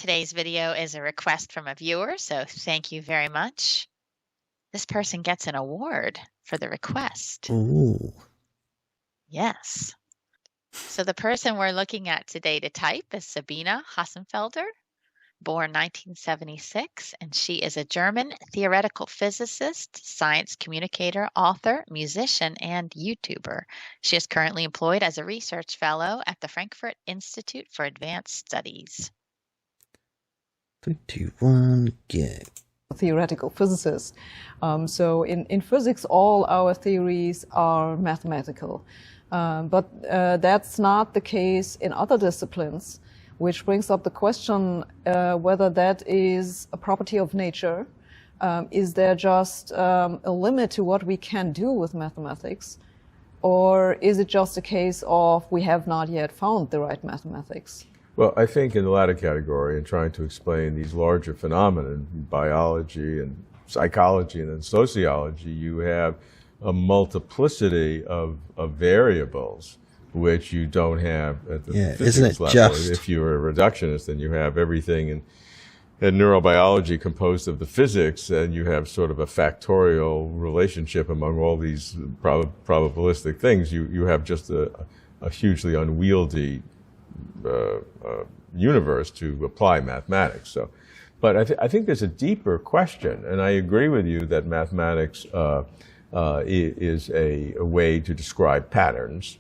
Today's video is a request from a viewer, so thank you very much. This person gets an award for the request. Ooh. Yes. So the person we're looking at today to type is Sabine Hossenfelder, born 1976, and she is a German theoretical physicist, science communicator, author, musician, and YouTuber. She is currently employed as a research fellow at the Frankfurt Institute for Advanced Studies. 3, 2, 1, go. Theoretical physicist. So in physics, all our theories are mathematical. But that's not the case in other disciplines, which brings up the question whether that is a property of nature. Is there just a limit to what we can do with mathematics? Or is it just a case of we have not yet found the right mathematics? Well, I think in the latter category, in trying to explain these larger phenomena in biology and psychology and then sociology, you have a multiplicity of variables which you don't have at the physics level. Just... If you're a reductionist, then you have everything in neurobiology composed of the physics, and you have sort of a factorial relationship among all these probabilistic things. You have just a hugely unwieldy universe to apply mathematics. So, but I think there's a deeper question, and I agree with you that mathematics is a way to describe patterns.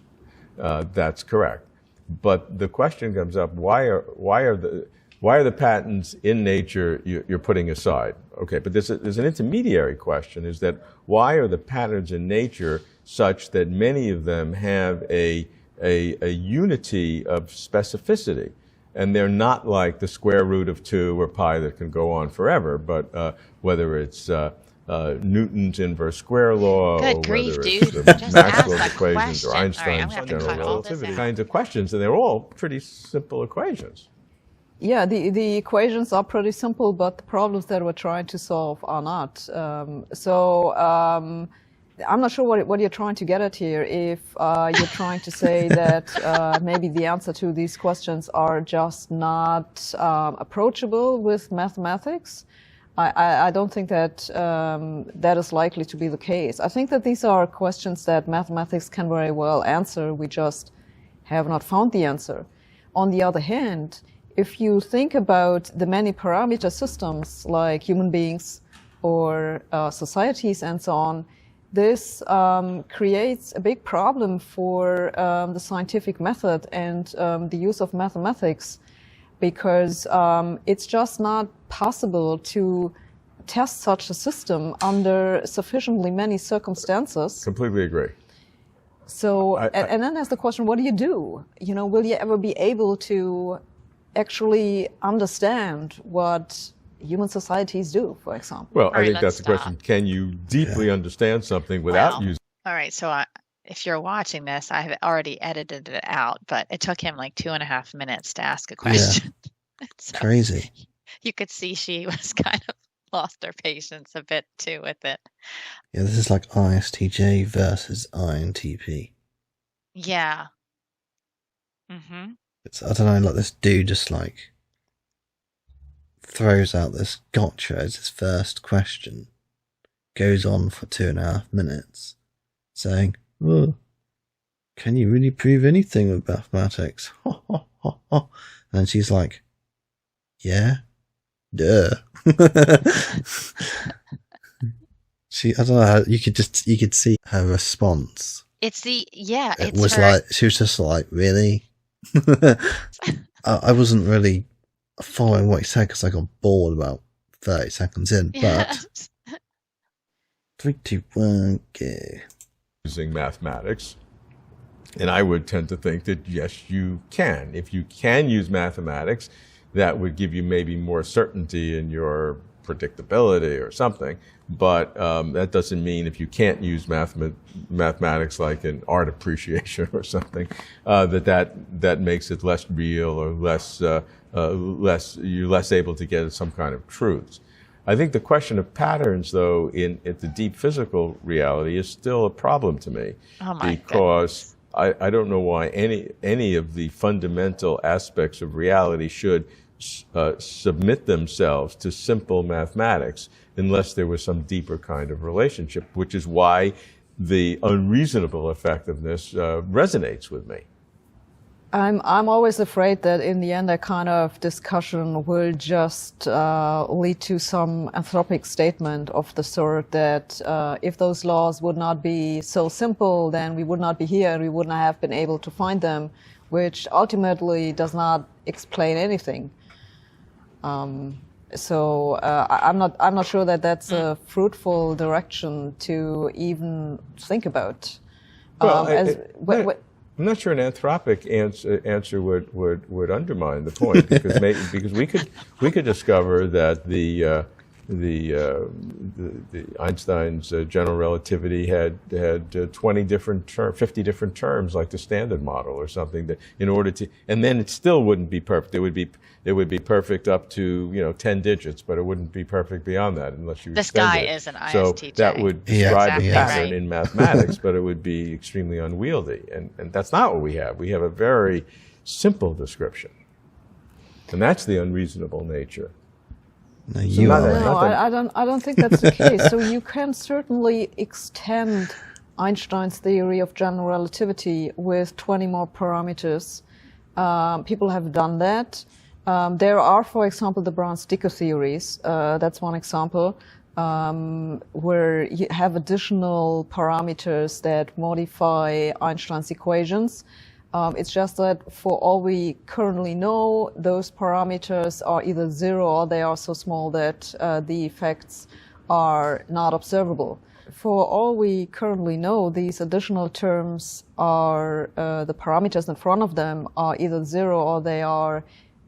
That's correct. But the question comes up: why are the patterns in nature you're putting aside? Okay, but there's an intermediary question: is that why are the patterns in nature such that many of them have a unity of specificity, and they're not like the square root of 2 or pi that can go on forever, but whether it's Newton's inverse square law, Good or grief, whether dude. it's Just Maxwell's ask a equations or question. Einstein's All right, general relativity out. kinds of questions, and they're all pretty simple equations. Yeah, the equations are pretty simple, but the problems that we're trying to solve are not. I'm not sure what you're trying to get at here. If you're trying to say that maybe the answer to these questions are just not approachable with mathematics, I don't think that that is likely to be the case. I think that these are questions that mathematics can very well answer. We just have not found the answer. On the other hand, if you think about the many parameter systems like human beings or societies and so on, this creates a big problem for the scientific method and the use of mathematics, because it's just not possible to test such a system under sufficiently many circumstances. Completely agree. So, and then there's the question, what do you do? You know, will you ever be able to actually understand what human societies do, for example? Well, I think that's the question. Can you deeply understand something without using? All right, so if you're watching this, I have already edited it out, but it took him like 2.5 minutes to ask a question. Yeah. So crazy. You could see she was kind of lost her patience a bit too with it. Yeah, this is like ISTJ versus INTP. Yeah. Mm-hmm. It's, I don't know, like this dude just like throws out this gotcha as his first question, goes on for 2.5 minutes, saying, "Oh, can you really prove anything with mathematics?" And then she's like, "Yeah, duh." I don't know how you could see her response. It was like, she was just like, really? I wasn't really following what he said because I got bored about 30 seconds in, but 3, 2, 1, go. Using mathematics, and I would tend to think that yes, you can. If you can use mathematics, that would give you maybe more certainty in your predictability or something, but that doesn't mean if you can't use mathematics like in art appreciation or something, that makes it less real or you're less able to get at some kind of truths. I think the question of patterns, though, at the deep physical reality is still a problem to me. Oh my because I don't know why any of the fundamental aspects of reality should submit themselves to simple mathematics unless there was some deeper kind of relationship, which is why the unreasonable effectiveness resonates with me. I'm always afraid that in the end, that kind of discussion will just lead to some anthropic statement of the sort that if those laws would not be so simple, then we would not be here and we wouldn't have been able to find them, which ultimately does not explain anything. So I'm not sure that that's a fruitful direction to even think about. Well, I'm not sure an anthropic answer would undermine the point, because we could discover that the Einstein's general relativity had 50 different terms, like the Standard Model or something, that in order to, and then it still wouldn't be perfect. It would be perfect up to 10 digits, but it wouldn't be perfect beyond that unless you. This guy is an ISTJ. So that would describe exactly a pattern right. in mathematics, but it would be extremely unwieldy, and that's not what we have. We have a very simple description, and that's the unreasonable nature. No, you are. No, I don't think that's the case. So you can certainly extend Einstein's theory of general relativity with 20 more parameters. People have done that. There are, for example, the Brown-Sticker theories. That's one example, where you have additional parameters that modify Einstein's equations. It's just that for all we currently know, those parameters are either zero or they are so small that the effects are not observable. For all we currently know, these additional terms are, the parameters in front of them are either zero or they are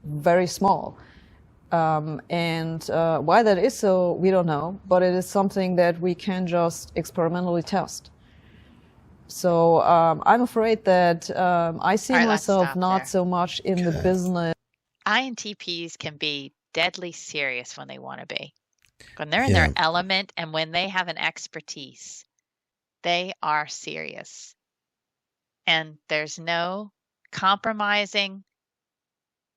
very small. And why that is so, we don't know, but it is something that we can just experimentally test. So I'm afraid that I see myself not so much in the business. INTPs can be deadly serious when they want to be. When they're in their element and when they have an expertise, they are serious. And there's no compromising.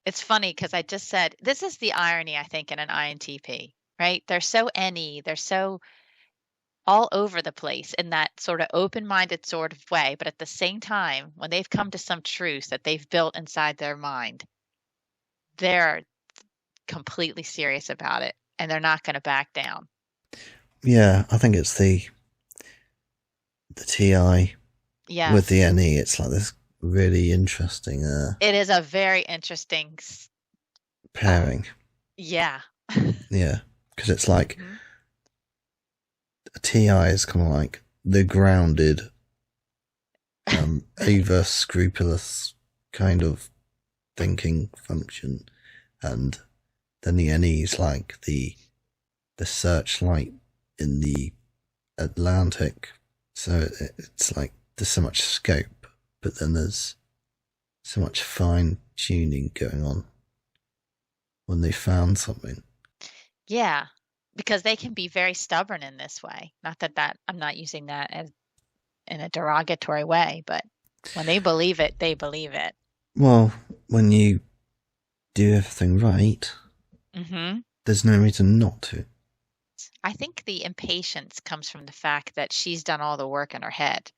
It's funny because I just said, this is the irony, I think, in an INTP, right? They're so they're so all over the place in that sort of open-minded sort of way. But at the same time, when they've come to some truth that they've built inside their mind, they're completely serious about it and they're not going to back down. Yeah, I think it's the TI with the NE. It's like this really interesting. It is a very interesting pairing. Yeah. Yeah, because it's like a TI is kind of like the grounded, over scrupulous kind of thinking function, and then the NE is like the searchlight in the Atlantic. So it's like there's so much scope, but then there's so much fine tuning going on when they found something. Yeah, because they can be very stubborn in this way. Not that I'm not using that as in a derogatory way, but when they believe it, they believe it. Well, when you do everything right, there's no reason not to. I think the impatience comes from the fact that she's done all the work in her head.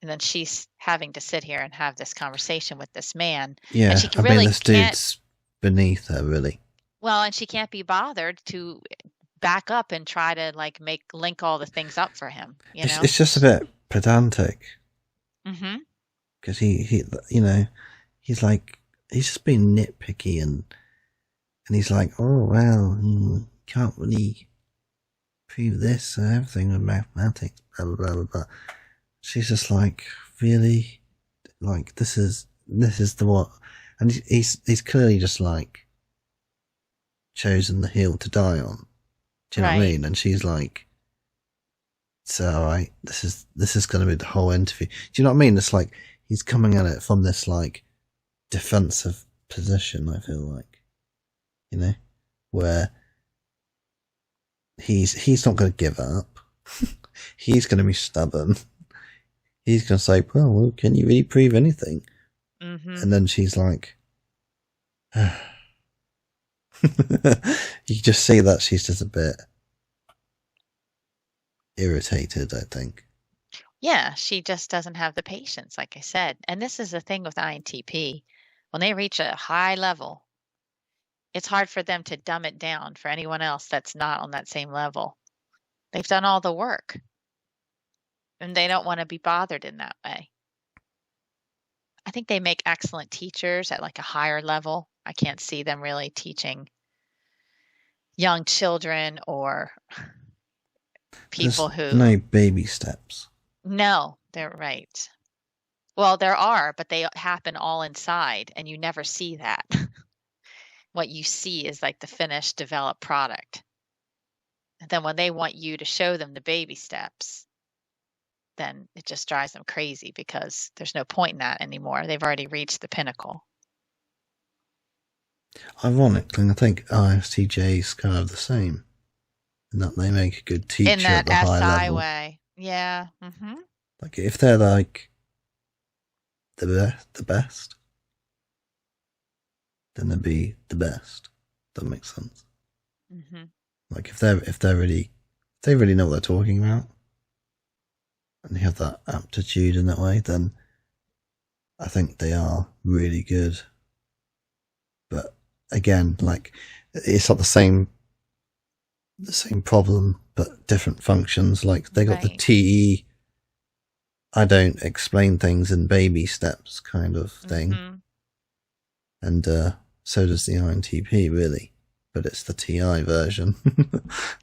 And then she's having to sit here and have this conversation with this man. Yeah, and she I really mean, this dude's beneath her, really. Well, and she can't be bothered to back up and try to like link all the things up for him. You know, it's just a bit pedantic. Because he, he's like, he's just being nitpicky and he's like, oh well, can't really prove this or everything with mathematics, blah blah blah blah. She's just like, really, like this is the what, and he's clearly just like chosen the hill to die on. Do you know what I mean? And she's like, so all right, this is going to be the whole interview. Do you know what I mean? It's like he's coming at it from this like defensive position. I feel like, where he's not going to give up. He's going to be stubborn. He's going to say, well, can you really prove anything? And then she's like, You just see that she's just a bit irritated, I think. Yeah, she just doesn't have the patience, like I said. And this is the thing with INTP. When they reach a high level, it's hard for them to dumb it down for anyone else that's not on that same level. They've done all the work, and they don't want to be bothered in that way. I think they make excellent teachers at like a higher level. I can't see them really teaching young children or people There's who. no baby steps. No, they're right. Well, there are, but they happen all inside, and you never see that. What you see is like the finished, developed product. And then when they want you to show them the baby steps, then it just drives them crazy because there's no point in that anymore. They've already reached the pinnacle. Ironically, I think ISTJ is kind of the same, in that they make a good teacher In that at the high SI level. way. Yeah. Mm-hmm. Like if they're like the best, then they'd be the best. That makes sense. Mm-hmm. Like if they really know what they're talking about, and they have that aptitude in that way, then I think they are really good. But again, like it's not the same problem, but different functions. Like they got the Right. TE, I don't explain things in baby steps kind of thing. Mm-hmm. And so does the INTP, really. But it's the TI version.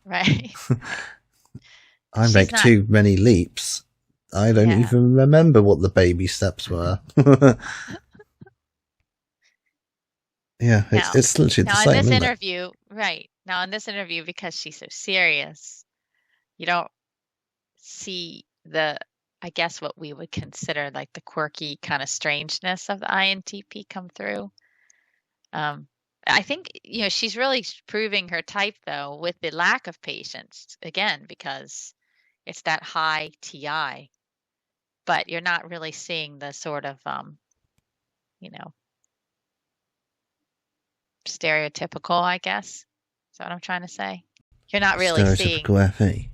Right. I She's make not- too many leaps. I don't Yeah. even remember what the baby steps were. Yeah, Now- it's literally the Now, same, in this isn't it? interview, right. Now, in this interview, because she's so serious, you don't see the, I guess, what we would consider like the quirky kind of strangeness of the INTP come through. I think, she's really proving her type, though, with the lack of patience, again, because it's that high TI. But you're not really seeing the sort of, stereotypical, I guess. Is that what I'm trying to say? You're not really seeing. Stereotypical FE.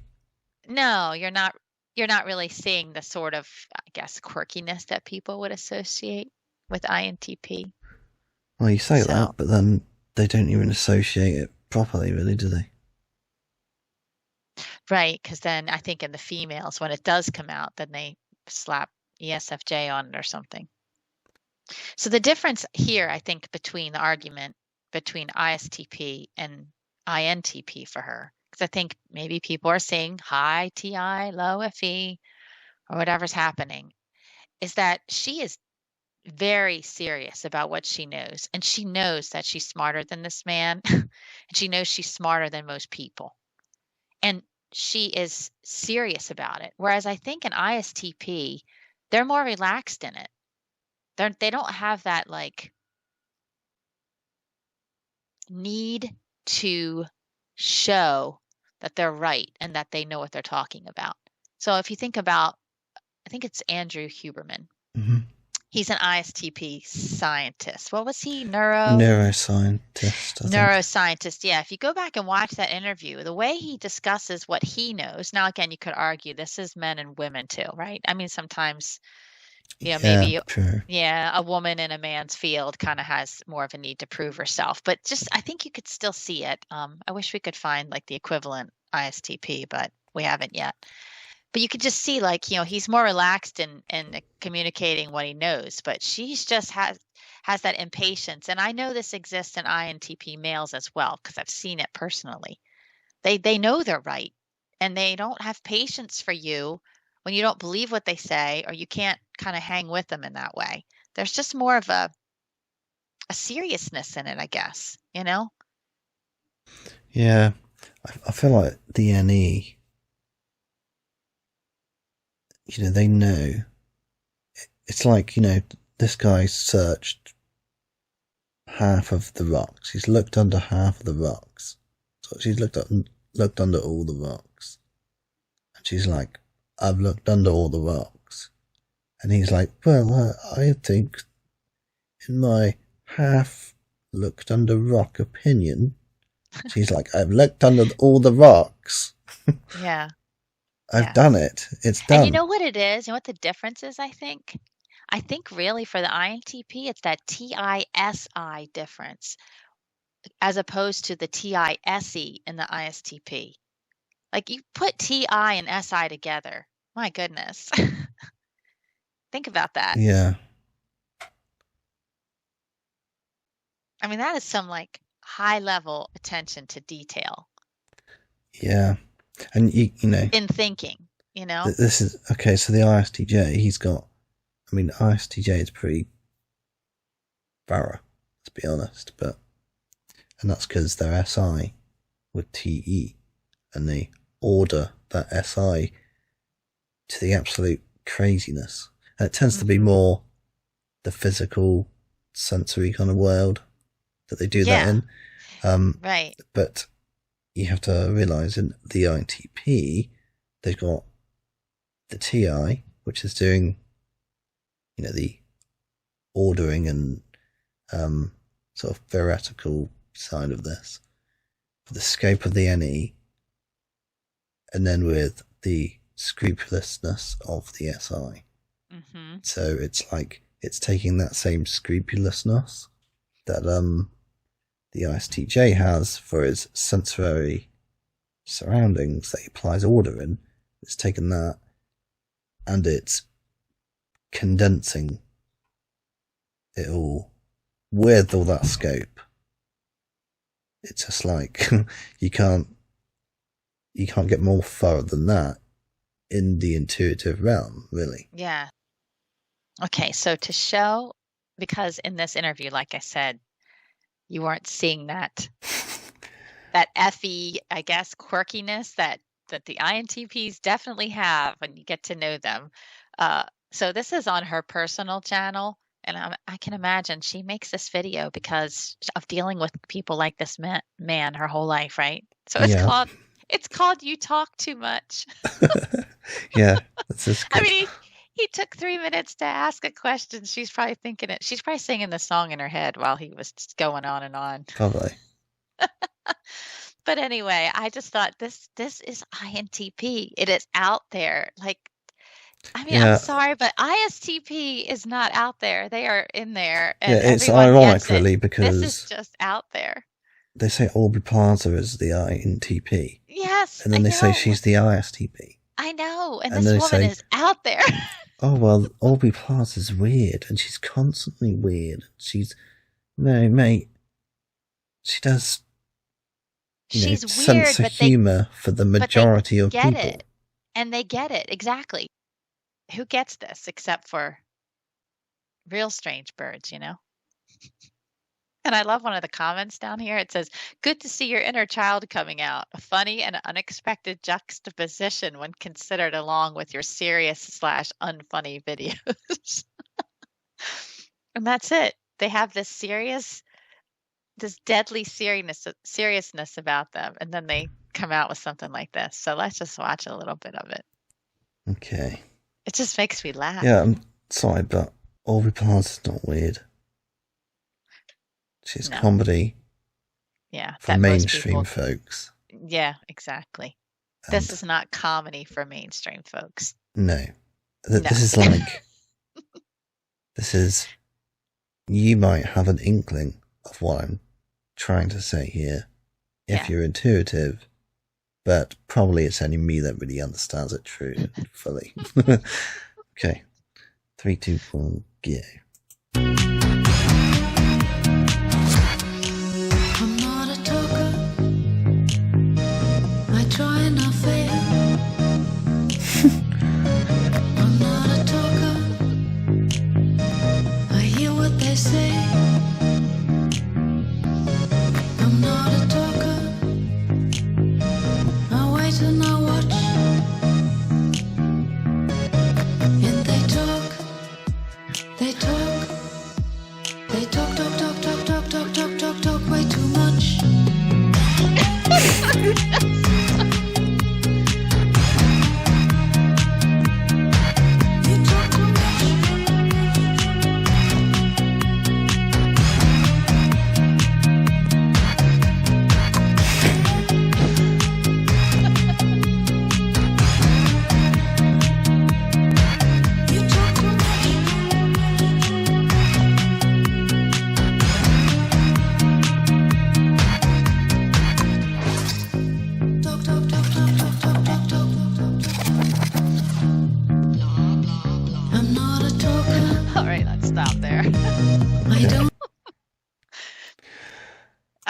No, you're not. You're not really seeing the sort of, I guess, quirkiness that people would associate with INTP. Well, you say So- that, but then they don't even associate it properly, really, do they? Right, because then I think in the females, when it does come out, then they slap ESFJ on it or something. So the difference here, I think, between the argument between ISTP and INTP for her, because I think maybe people are seeing high TI, low FE, or whatever's happening, is that she is very serious about what she knows. And she knows that she's smarter than this man. And she knows she's smarter than most people. And she is serious about it. Whereas I think in ISTP, they're more relaxed in it. They don't have that like need to show that they're right and that they know what they're talking about. So if you think about, I think it's Andrew Huberman. Mm-hmm. He's an ISTP scientist. What was he? Neuroscientist, I think. Neuroscientist. Yeah. If you go back and watch that interview, the way he discusses what he knows. Now, again, you could argue this is men and women too, right? I mean, sometimes, maybe, true. a woman in a man's field kind of has more of a need to prove herself. But just, I think you could still see it. I wish we could find like the equivalent ISTP, but we haven't yet. But you could just see, like, he's more relaxed in communicating what he knows, but she's just has that impatience. And I know this exists in INTP males as well, because I've seen it personally. They know they're right, and they don't have patience for you when you don't believe what they say, or you can't kind of hang with them in that way. There's just more of a seriousness in it, I guess, Yeah, I feel like the NE, they know. It's like, this guy searched half of the rocks. He's looked under half of the rocks. So she's looked under all the rocks. And she's like, I've looked under all the rocks. And he's like, well, I think in my half looked under rock opinion. She's like, I've looked under all the rocks. Yeah. I've done it. It's done. And you know what it is? You know what the difference is, I think? I think really for the INTP, it's that TISI difference as opposed to the TISE in the ISTP. Like you put TI and SI together. My goodness. Think about that. Yeah. I mean, that is some like high level attention to detail. Yeah. And you know, in thinking, you know, this is okay. So the ISTJ, he's got, I mean, ISTJ is pretty thorough, to be honest, and that's because they're SI with TE, and they order that SI to the absolute craziness. And it tends to be more the physical, sensory kind of world that they do that in. Right. But you have to realize in the INTP, they've got the TI, which is doing, you know, the ordering and sort of theoretical side of this, the scope of the NE, and then with the scrupulousness of the SI. Mm-hmm. So it's like it's taking that same scrupulousness that the ISTJ has for his sensory surroundings that he applies order in. It's taken that and it's condensing it all with all that scope. It's just like you can't get more thorough than that in the intuitive realm, really. Yeah. Okay, so to show, because in this interview, like I said, you weren't seeing that FE, I guess, quirkiness that the INTPs definitely have when you get to know them. So this is on her personal channel, and I can imagine she makes this video because of dealing with people like this man her whole life, right? So it's called You Talk Too Much. Yeah, that's just good. I mean, he took 3 minutes to ask a question. She's probably thinking it. She's probably singing the song in her head while he was just going on and on. Probably. But anyway, I just thought this is INTP. It is out there. Like, I mean, I'm sorry, but ISTP is not out there. They are in there. And yeah, it's ironic, really, because this is just out there. They say Aubrey Plaza is the INTP. Yes. And then they say she's the ISTP. I know. And this woman is out there. Oh, well, Aubrey Plaza's weird, and she's constantly weird. No, mate. She does, she's weird, sense of humour for the majority of people. It. And they get it, exactly. Who gets this except for real strange birds, you know? And I love one of the comments down here. It says, good to see your inner child coming out. A funny and unexpected juxtaposition when considered along with your serious/unfunny videos. And that's it. They have this deadly seriousness about them. And then they come out with something like this. So let's just watch a little bit of it. Okay. It just makes me laugh. Yeah, I'm sorry, but Aubrey Plaza's not weird. She's comedy for mainstream folks. Yeah, exactly. And this is not comedy for mainstream folks. No. This is like... You might have an inkling of what I'm trying to say here if you're intuitive, but probably it's only me that really understands it fully. Okay. 3, 2, 1, go.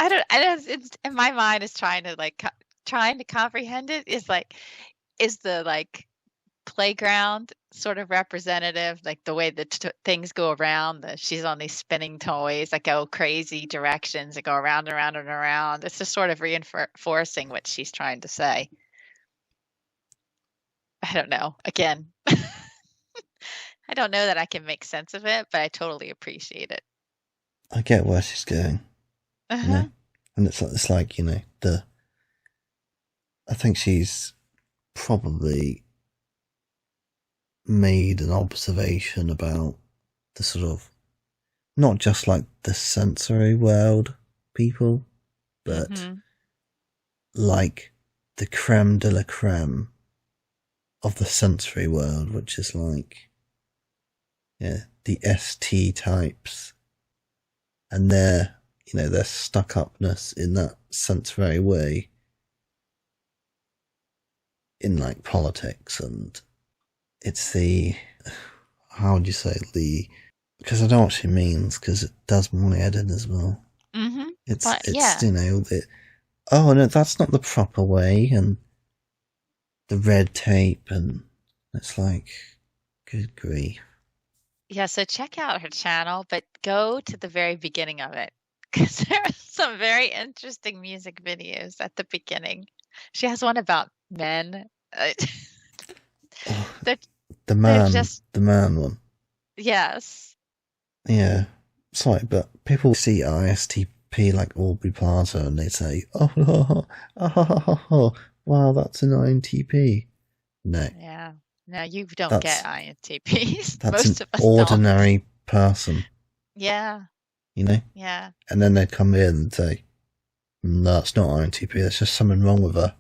I don't, it's in my mind is trying to trying to comprehend it is is the playground sort of representative, like the way that things go around, she's on these spinning toys that go crazy directions that go around and around and around. It's just sort of reinforcing what she's trying to say. I don't know. Again, I don't know that I can make sense of it, but I totally appreciate it. I get where she's going. You know? And it's like, you know, I think she's probably made an observation about the sort of, not just like the sensory world people, but like the creme de la creme of the sensory world, which is like, yeah, the ST types and their stuck-upness in that sensory way in like politics. And it's how would you say, because I know what she means, because it does my head in as well. It's you know, oh no, that's not the proper way, and the red tape, and it's like, good grief. Yeah, so check out her channel, but go to the very beginning of it, because there are some very interesting music videos at the beginning. She has one about men. The man one. Yes. Yeah. Sorry, but people see ISTP like Aubrey Plaza and they say, oh, wow, that's an INTP. No. Yeah. No, you don't get INTPs. That's Most an of us ordinary don't. person. Yeah. You know? Yeah. And then they'd come in and say, no, it's not INTP, there's just something wrong with her.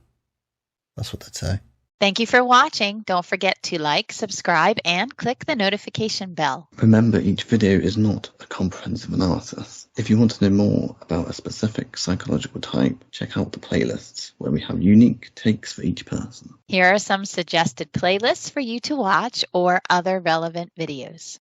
That's what they'd say. Thank you for watching. Don't forget to like, subscribe, and click the notification bell. Remember, each video is not a comprehensive analysis. If you want to know more about a specific psychological type, check out the playlists, where we have unique takes for each person. Here are some suggested playlists for you to watch or other relevant videos.